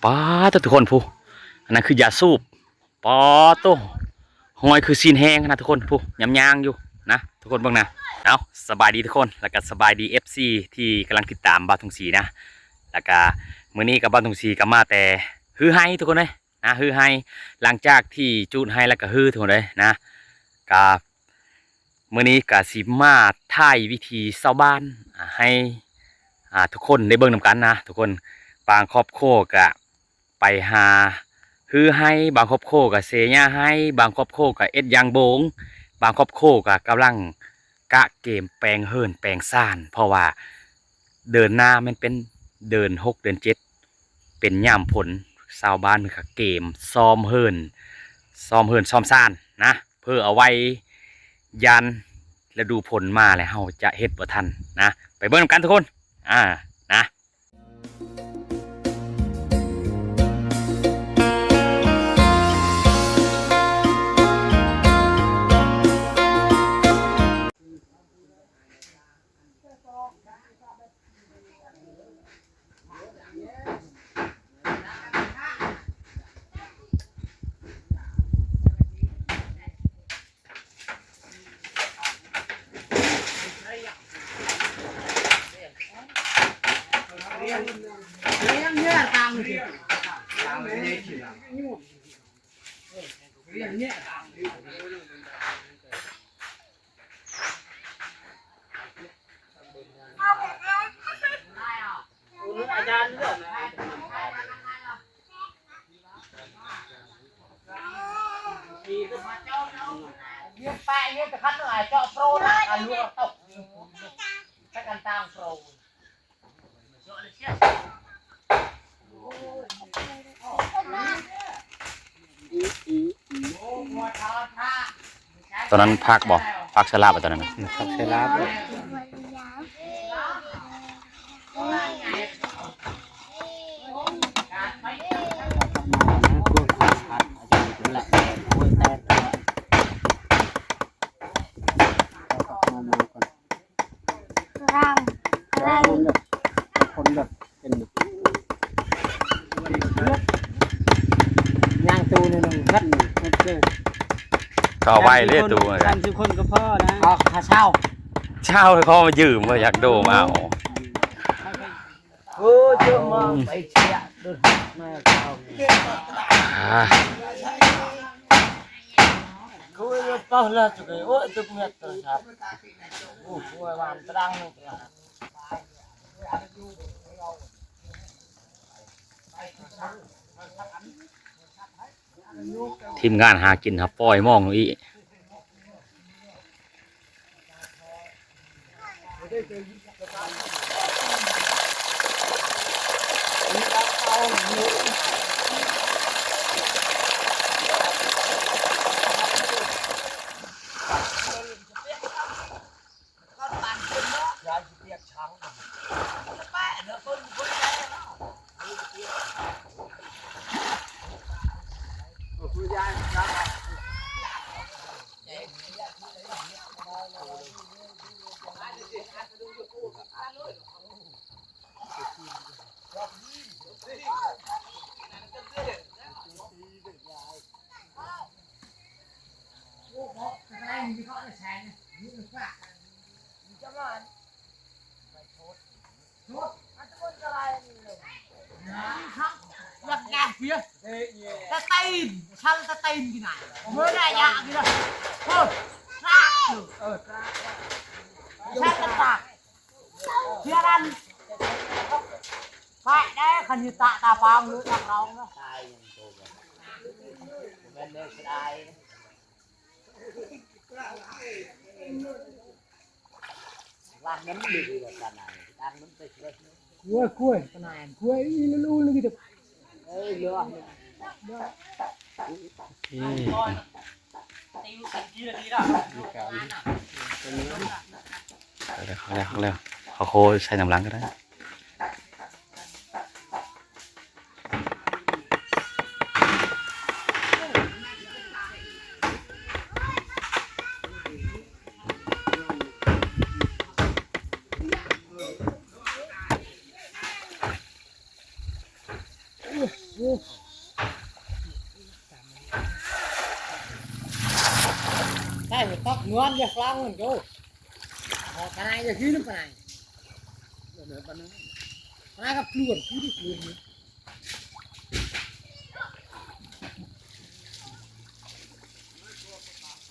ป้าตัวทุกคนผู้อันนั้นคือยาสูบปอตัวหอยคือซีนแห้งนะทุกคนผู้ยำยางอยู่นะทุกคนเบิ่งนะเอาสบายดีทุกคนแล้วก็สบายดี FC ที่กำลังติดตามบ้านทุ่งศรีนะแล้วก็มื้อนี้กับบ้านทุ่งศรีก็มาแต่ฮือไฮทุกคนเลยนะฮือไฮหลังจากที่จูดไฮแล้วก็ฮือทุกคนเลยนะกับมื้อนี้ก็สิมาถ่ายวิธีชาวบ้านให้ทุกคนได้เบิ่งนำกันนะทุกคนบางครอบครัวก็ไปหาฮือให้บางครอบครัวก็เสียหญ้าให้บางครอบครัวก็เอ็ดยางโบงบางครอบครัวก็กำลังกะเกมแปลงเฮิรนแปลงซ่านเพราะว่าเดินหน้ามันเป็นเดิน6เดือน7เป็นย่ำผลชาวบ้านมันก็เกมซ้อมเฮิรนซ้อมซ่านนะเพื่อเอาไว้ยันแล้วดูผลมาแล้วเฮาจะเฮ็ดบ่ทันนะไปเบิ่งนำกันทุกคนนะไปเนี่ยจะคัดหน่อยเจาะโปรนะอันลูกตกใช้กันตามโปรตอนนั้นพักบ่พักสลาบตอนนั้นนะ ผักเสลาบคนแบบเป็นย่างตูนึงพัดมันเจอ ก็เอาไว้เลยตัว 30 คนก็พอนะ ค่าเช่า เช่าให้เขามายืมว่าอยากโดมเอา เจอมาไปเชียดูมาเข้าคุยเปล่าละจุกโอ้จุกเมียตัวครับโอ้คุยวันตรังนึงทีมงานหากินครับปล่อยมองอีตะตีนช่างตะตีนกี่ไหนเมื่อไรยะกี่ละเฮ้ยซากใช่ตะตากเชื่อรันไปได้ขันยุตะตาปางหรือนักร้องนะร้านนั้นดีกว่าร้านไหนร้านนั้นไปเลยกล้วยขนาดกล้วยนี่รู้เลยที่เอ้ยเยอะแล้วเขาโคใส่น้ำล้างก็ได้ Đây phải tóc ngon cho long mình cô. Cái này là gì nữa cái này? Cái này gặp luôn, cứ đi luôn.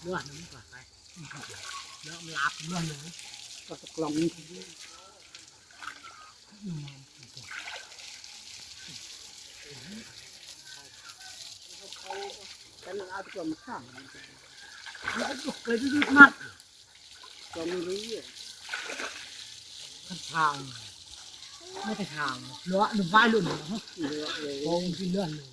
Luôn nó mới phải. Nó lạp luôn rồi.ก็ตกลงนี่ Cái nó ao cái mà khẳng. Nó đục cái mặt.ก็ไม่รู้อ่ะ Hàng. Nó phải hàng. Nó vai luôn rồi. เลือกเลย Không cái lươn rồi.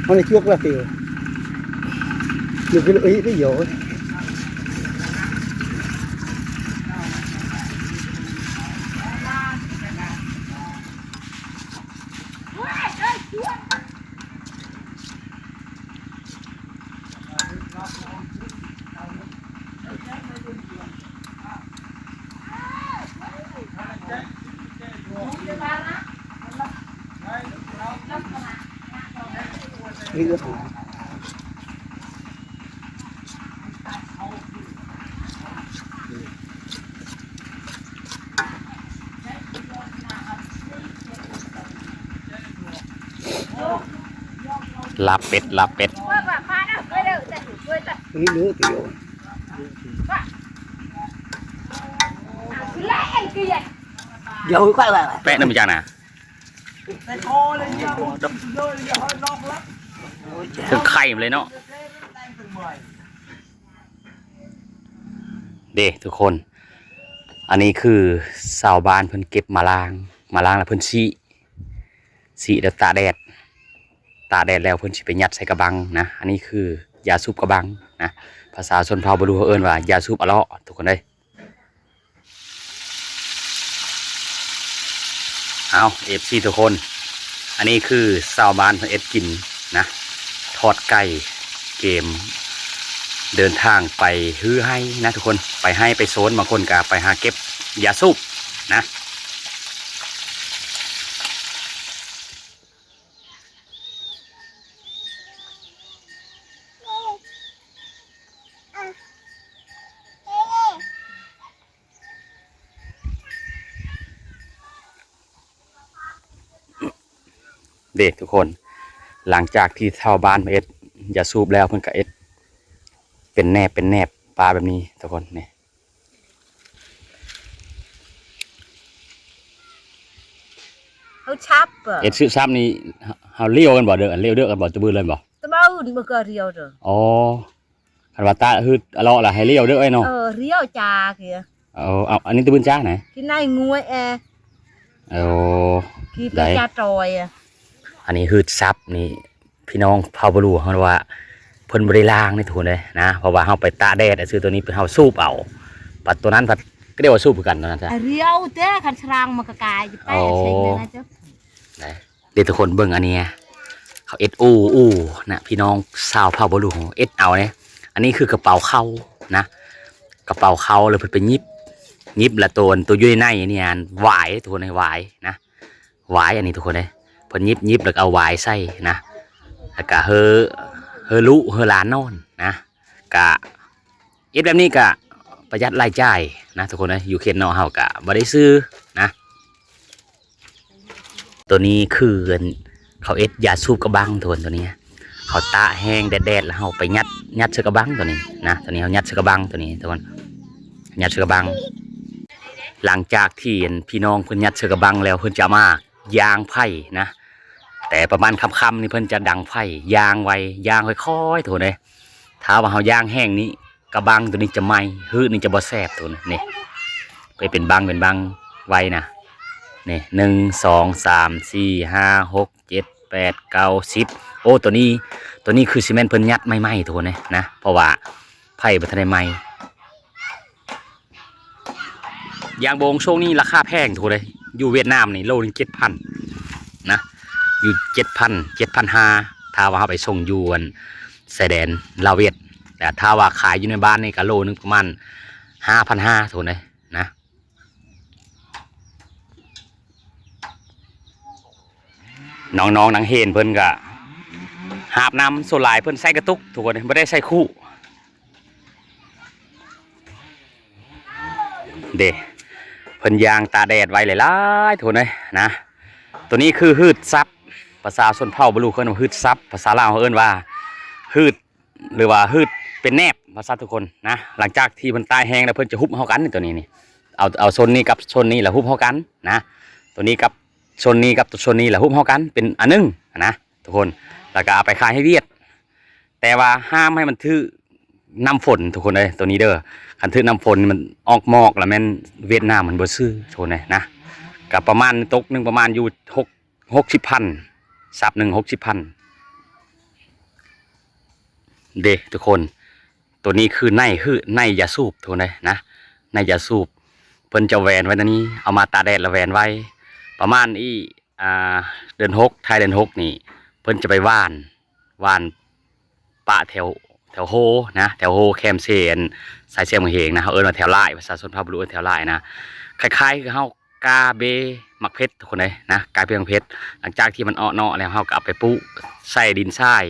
nó này chuốc là tiểu được cái ý cái dỗ đi được ลาบเป็ดลาบเป็ด ý nữa tiểu dầu quay lại แปะนั่นมันจากไหนถึงไข่เลยเนาะเด้ทุกคน อันนี้คือชาวบ้านเพิ่นเก็บมาล้างแล้วเพิ่นสีแล้วตากแดดแล้วเพิ่นสิไปยัดใส่กระบังนะอันนี้คือยาสูบกระบังนะภาษาชนเผ่าบ่รู้เขาเอิ้นว่ายาสูบอะเลาะทุกคนเด้ยเอา FC ทุกคน อันนี้คือชาวบ้านเพิ่นเอ็ดกินนะทอดไก่เกมเดินทางไปฮื้อให้นะทุกคนไปให้ไปโซนบางคนก็ไปหาเก็บยาสูบนะ เด็กทุกคนหลังจากที่ชาวบ้านมาเอ็ดยาสูบแล้วเพิ่นก็เอ็ดเป็นแนบปลาแบบนี้ทุกคนนี่ เขาชับอ่ะ เอ็ดซื้อซ้ำนี่เฮาเลี้ยวกันบ่เด้อเลี้ยวเด้อกันบ่จะบืนเลยบ่ ตะเบ้าอุ่นบ่ก็เรียวเด้อ อ๋อคันว่าตาฮืดอะเลาะล่ะให้เลี้ยวเด้อไอ้เนาะ เรียวจาเกีย เอาอันนี้ตะบืนจ้าไหน กินได้งวยเอา กินไปจาจอยอ่ะ อันนี้ฮืดซับนี่พี่น้องเผาบ่รู้เฮาว่าเพิ่นบ่ได้ล้างนี่ทุกคนเลยนะเพราะว่าเฮาไปตากแดดซื้อตัวนี้เพิ่นเฮาสูบเอาปัดตัวนั้นปัดก็เรียกว่าสูบคือกันตัวนั้นจ้ะ เรียวเต้คันชรางมันก็กายจะไปเช็คเลยนะจ๊ะ เดี๋ยวทุกคนเบิ่งอันนี้เขาเอ็ดอู้นะพี่น้องสาวเผาบลูเอ็ดเอาเนี่ยอันนี้คือกระเป๋าเข้านะกระเป๋าเข้าเลยเพิ่นไปยิบละตัวยุ่ยในนี่อันหวายทุกคนเลยหวายนะหวายอันนี้ทุกคนเลยเพิ่นยิบแล้วเอาหวายใส่นะแล้วก็เฮอลุเฮอหลานนอนนะกะเอ็ดแบบนี้กะประหยัดรายจ่ายนะทุกคนเลยอยู่เขตนอกเฮากะบ่ได้ซื้อนะตัวนี้คือเขาเอ็ดยาสูบกระบังทุกคนตัวนี้เขาตาแห้งแดดแล้วเขาไปยัดเชือกระบังตัวนี้นะตัวนี้เขายัดเชือกระบังตัวนี้ทุกคนยัดเชือกระบังหลังจากที่พี่น้องเพิ่นยัดเชือกระบังแล้วเพิ่นจะมายางไผ่นะแต่ประมาณค่ำๆนี่เพิ่นจะดังไผ่ยางไว้ยางค่อยๆทุกคนเลยถ้าว่าเขายางแห้งนี้กระบังตัวนี้จะไหม้ฮื้อนี่จะบ่แซ่บตัวนี้ไปเป็นบังไว้นะนี่1 2 3 4 5 6 7 8 9 10โอ้ตัวนี้คือซีเมนต์เพิ่นยัดไม่ไหม้ทุกคนเลยนะเพราะว่าไผ่บ่ทันได้ไหม้ยางโบงช่วงนี้ราคาแพงทุกคนเลยอยู่เวียดนามนี่โลนึง 7,000 นะ อยู่7,500ถ้าว่าเอาไปส่งอยู่อันชายแดนลาวเวียดแต่ถ้าว่าขายอยู่ในบ้านนี่ก็โลนึงประมาณ5,500ทุกคนเลยนะน้องๆนังเฮนเพิ่นก็หาบน้ำโซลายเพิ่นใส่กระตุกทุกคนไม่ได้ใส่คู่เด้เพิ่นยางตาแดดไว้หลายๆทุกคนเลยนะตัวนี้คือฮืดซับภาษาชนเผ่าบลูเพิ่นว่าฮืดซับภาษาลาวเขาเอิ้นว่าฮืดหรือว่าฮืดเป็นแนบภาษาทุกคนนะหลังจากที่มันตายแห้งแล้วเพิ่นจะฮุบเฮากันตัวนี้นี่เอาโซนนี้กับโซนนี้แล้วฮุบเฮากันนะตัวนี้กับโซนนี้กับโซนนี้แล้วฮุบเฮากันเป็นอันนึงนะทุกคนแล้วก็เอาไปขายให้เวียดแต่ว่าห้ามให้มันถือน้ำฝนทุกคนเลยตัวนี้เด้อคันถือน้ำฝนมันออกหมอกแล้วแม่นเวียดนามมันบ่ซื้อทุกคนเลยนะกับประมาณตกนึงประมาณอยู่60,000ซับหนึ่ง60,000เด้ทุกคนตัวนี้คือในยาสูบทุกคนเลยนะในยาสูบเพิ่นจะแหวนไว้ตอนนี้เอามาตาแดดแล้วแหวนไว้ประมาณเดือน6ท้ายเดือน6นี่เพิ่นจะไปว่านปะแถวโฮนะแถวโฮแคมเซนสายเสียงเฮงนะเขาเอิ้นว่าแถวไล่ภาษาชนเผ่าบลูแถวไล่นะคล้ายๆคือเฮากาเบมักเพชรทุกคนเลยนะกาเบมักเพชรหลังจากที่มันเนาะแล้วเฮาก็เอาไปปุใส่ดินทราย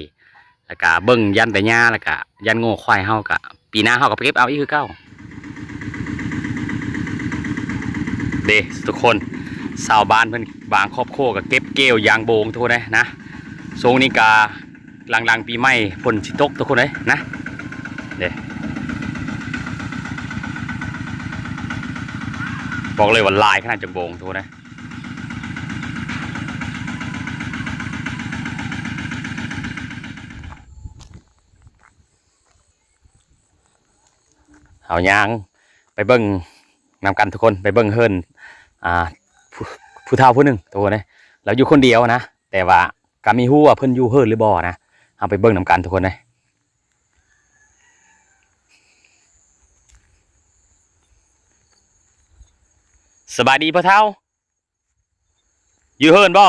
แล้วก็เบิ่งยันแต่หญ้าแล้วก็ยันโง่ควายเฮาก็ปีหน้าเฮาก็ไปเก็บเอาอีกคือเก่าเด้ทุกคนชาวบ้านเพิ่นบางครอบครัวก็เก็บเกี่ยวยางโบงทุกคนเลยนะทรงนี้กาหลังปีใหม่ฝนสิตกทุกคนเลยนะเด้บอกเลยว่าลายขนาดจังโบงทุกคนเลยเอายางไปเบิ้งนำกันทุกคนไปเบิ้งเฮิรนผู้เฒ่าผู้หนึ่งทุกคนเลยเราอยู่คนเดียวนะแต่ว่าก็มีฮู้ว่าเพิ่นอยู่เฮิรนหรือบ่นะเอาไปเบิ้งนำกันทุกคนเลยสบายดีพ่อเฒ่าอยู่เฮิรนบ่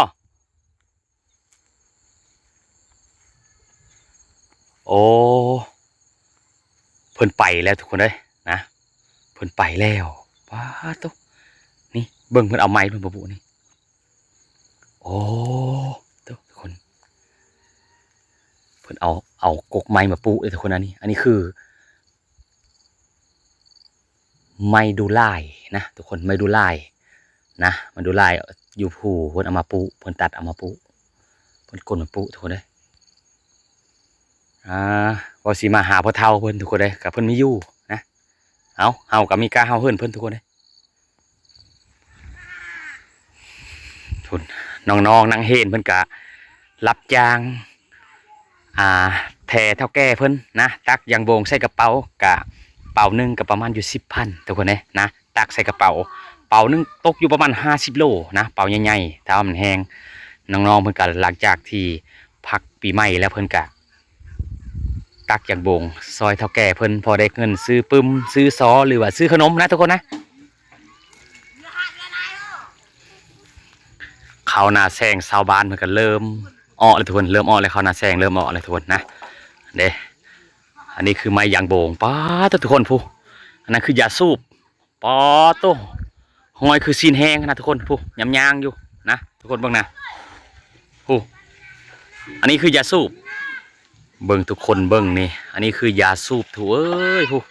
โอ้เพิ่นไปแล้วทุกคนเลยนะเพิ่นไปแล้วว้าตุ๊กนี่เบิ่งเพิ่นเอาไม้เพิ่นมาปุนี่โอ้ตุ๊กทุกคนเพิ่นเอากกไม้มาปุเลยทุกคนอันนี้คือไม้ดูลายนะทุกคนไม้ดูลายนะมันดูลายอยู่ผูเพิ่นเอามาปุเพิ่นตัดเอามาปุเพิ่นกลมาปุทุกคนเลยว่าสิมาหาพ่อเฒ่าเพิ่นทุกคนเลยกับเพิ่นไม่อยู่นะเฮากับมีกาเฮาเฮิรนเพิ่นทุกคนเลยทุนน้องๆนางเฮนเพิ่นกะรับจ้างแท่เท่าแก่เพิ่นนะตักยางโบงใส่กระเป๋ากะเป๋านึงกับประมาณอยู่10,000ทุกคนเลยนะตักใส่กระเป๋านึงตกอยู่ประมาณ50 โลนะเป๋าใหญ่ๆถ้ามันแห้งน้องๆเพิ่นกะหลังจากที่พักปีใหม่แล้วเพิ่นกะตักยางโบงซอยเท่าแก่เพิ่นพอได้เงินซื้อปึ้มซื้อซอหรือว่าซื้อขนมนะทุกคนนะเขานาแซงชาวบ้านเพิ่นก็เริ่มอ้อเลยทุกคนเริ่มอ้อเลยเขานาแซงเริ่มอ้อเลยทุกคนนะเด้อันนี้คือไม้ยางโบงป้าทุกคนผู้อันนั้นคือยาสูบป้าตัวหอยคือซีนแห้งนะทุกคนผู้ยำยางอยู่นะทุกคนเบิ่งนะผู้อันนี้คือยาสูบเบิ่งทุกคนเบิ่งนี่อันนี้คือยาสูบถูเอ้ยผู้